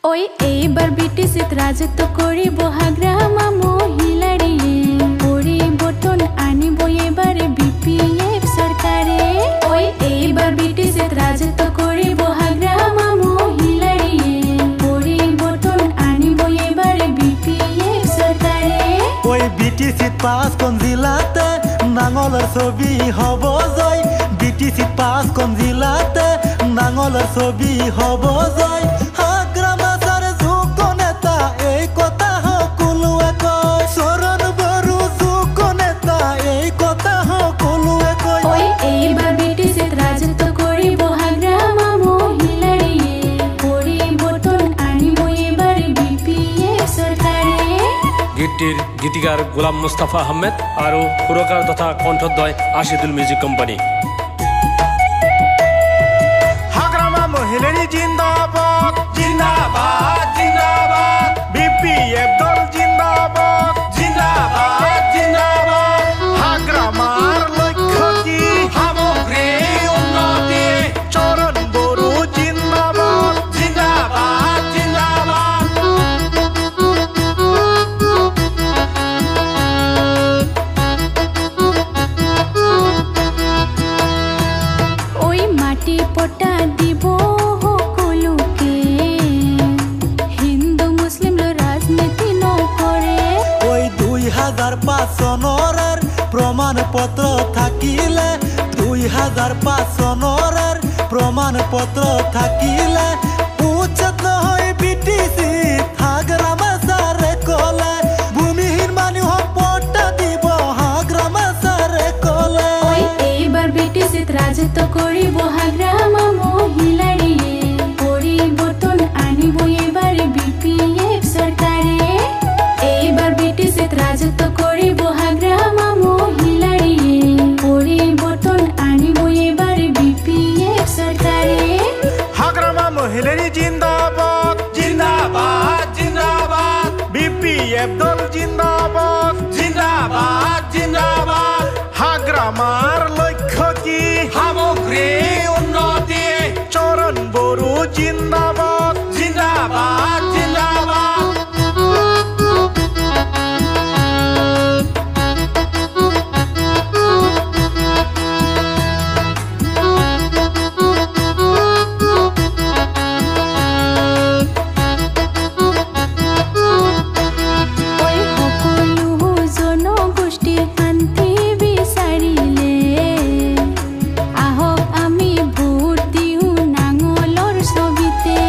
ওই এইবার ব্রিটিশত রাজত্ব করিব হাগ্রামা মহিলারিয়ে পরিবর্তন আনিব এবারে বিপিএফ সরকারে। ওই এইবার ব্রিটিশত রাজত্ব করিব হাগ্রামা মহিলারিয়ে পরিবর্তন আনিব এবারে বিপিএফ সরকারে। ওই ব্রিটিশত 5খন জিলাতে নাঙলৰ ছবি হব জয়, ব্ৰিটিশত 5খন জিলাতে নাঙলৰ ছবি হব জয়। গীতটির গীতিকার গোলাম মুস্তাফা আহমেদ আর সুরকার তথা কণ্ঠদ্বয় আশিদুল মিউজিক কোম্পানি। হাগ্রামা মহিলারি জিন্দাবাদ জিন্দাবাদ জিন্দাবাদ, বিপিএফ দল জিন্দাবাদ জিন্দাবাদ জিন্দাবাদ। হাগ্রামার লক্ষ্য কি সামগ্রী উন্নতি, চরণ বড়ু জিন্দাবাদ জিন্দাবাদ জিন্দাবাদ। ওই মাটি পটা দিব সকলোকে, হিন্দু মুসলিম রাজনীতি নকৰে। ওই 2005 চনৰ প্ৰমাণপত্ৰ থাকিলে, 2005 চনৰ প্ৰমাণপত্ৰ থাকিলে উচ্ছেদ নহয় ব্ৰিটিছি হাগ্ৰামা ছাৰে কলে, ভূমিহীন মানুহক পট্টা দিব হাগ্ৰামা ছাৰে কলে। ওই এইবার ব্রিটিশত রাজত্ব করিব হাগ্রামা মহিলারিয়ে পরিবর্তন আনিব এবারে বিপিএফ সরকারে। এইবার ব্রিটিশত রাজত্ব করিব হাগ্রামা মহিলারিয়ে পরিবর্তন আনিব এবারে বিপিএফ সরকারে। হাগ্রামা মহিলারি জিন্দাবাদ জিন্দাবাদ জিন্দাবাদ, বিপিএফ দল জিন্দাবাদ জিন্দাবাদ জিন্দাবাদ। হাগ্রামার লক্ষ্য কি সামগ্রী উন্নতি, চরণ বড়ু জিন্দাবাদ জিন্দাবাদ জিন্দাবাদ। ওই সকলো জনগোষ্ঠীৰ শান্তি বিচাৰিলে আহক আমি ভোট দিওঁ নাঙলৰ ছবিতে।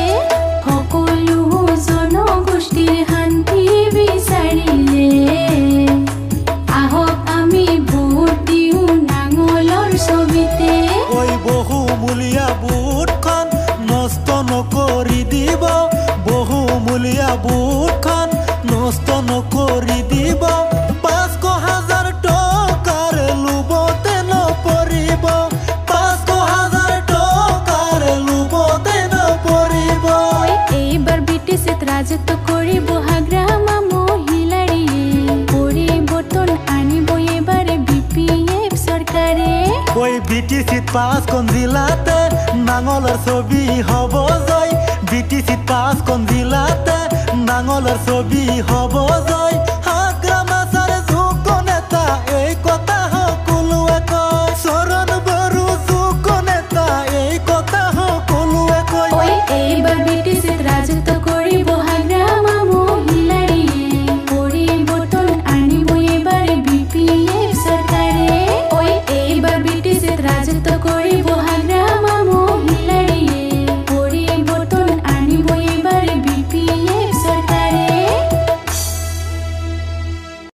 সকলো জনগোষ্ঠীৰ শান্তি বিচাৰিলে আহক আমি ভোট দিওঁ নাঙলৰ ছবিতে। ওই বহুমূলীয়া বুটখন নষ্ট নকৰি দিব, বহুমূলীয়া বুটখন নষ্ট নকৰি দিব। 5,000 টকাৰ লোভতে নপৰিব, 5,000 টকাৰ লোভতে নপৰিব। ওই এইবাৰ ব্ৰিটিশত ৰাজত্ব কৰিব হাগ্ৰামা মহিলাৰিয়ে পৰিবৰ্তন আনিব এবাৰে বিপিএফ সৰকাৰে। ওই ব্ৰিটিশত 5খন জিলাতে নাঙলৰ ছবি হব জয়, ব্ৰিটিশত 5খন জিলাতে নাঙলৰ ছবি হব জয়। হাগ্ৰামা ছাৰে যোগ্য নেতা এই কথা সকলোৱে কয়, চৰণ বড়ো যোগ্য নেতা এই কথা সকলোৱে কয়। ওই এইবাৰ ব্ৰিটিশত ৰাজত্ব কৰিব হাগ্ৰামা মহিলাৰিয়ে পৰিবৰ্তন আনিব এবাৰে বিপিএফ সৰকাৰে। ওই এইবাৰ ব্ৰিটিশত ৰাজত্ব কৰিব